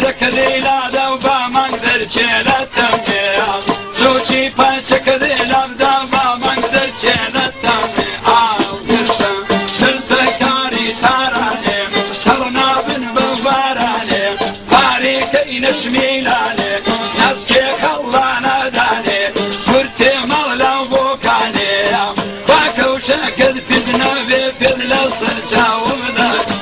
لك ذيلا دوبا ما اقدر شيلتهم زوجي فاشك ذيلا دوبا ما اقدر شيلتهم ترسى كاري تاراني ترنا بن بباراني باريكي نشميلاني نسكي خلانا داني كرتي مغلا بوكاني باكو شاكد فدنا بفدل الصرشا ومدك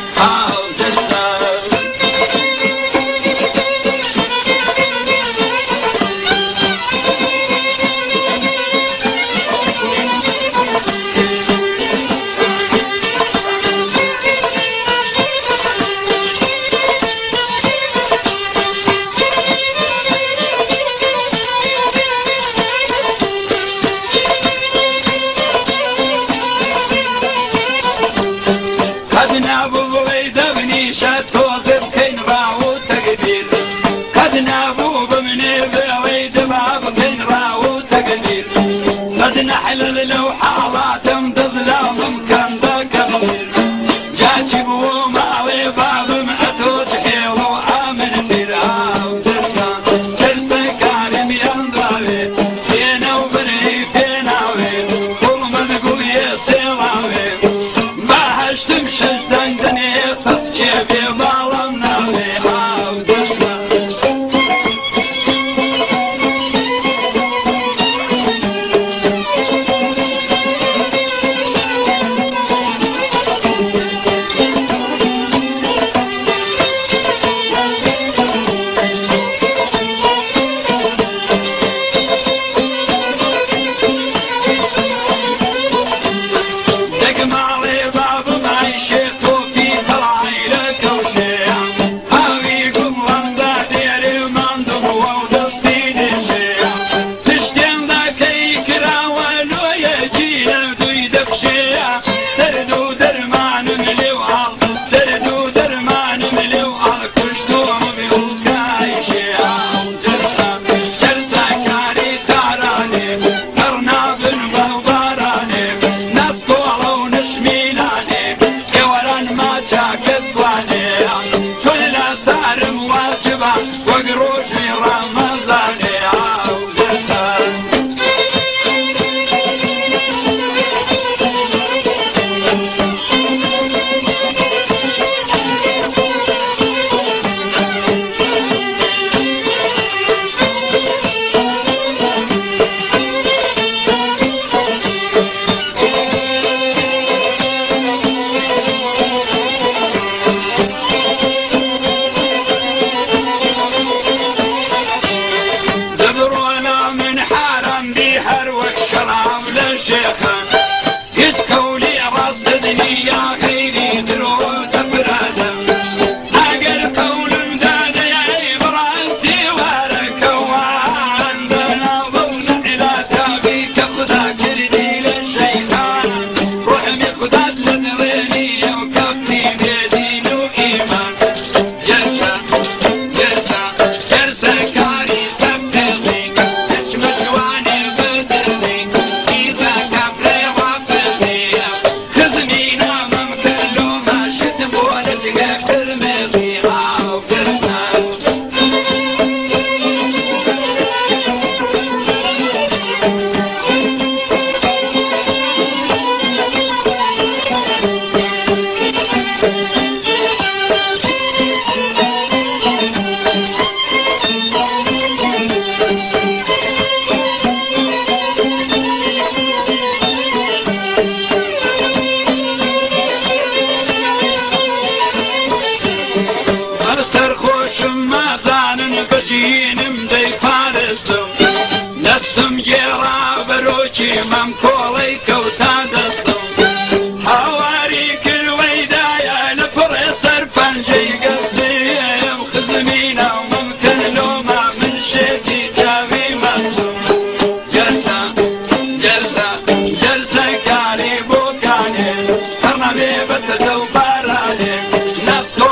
نحلل لو حالات بظلام كان ذاك غير جاتي بوماوي باب معتوج حيل وآمن فيرها ترسى كارم ينضاوي فينا وبني فيناوي كل من قول يسيلاوي ما هشتم شجدن دنيا تسكيبي بالناوي نشمي يتكولي رصدني يا خيري دروت براده اقل قول مداد يا براسي وركوان بنا ضمن الى تابيك خذا كردي للشيطان روح مخذات لنظرني وكفني بدين وايمان جرسه جرسه جرسه كاري سبتغي تشمس واني بدرني اذا كبري وفقي خزمينا ممكن لو ما شتم ولا شقاك ترمضي او جرسه أرسل خوش ما ثان بجين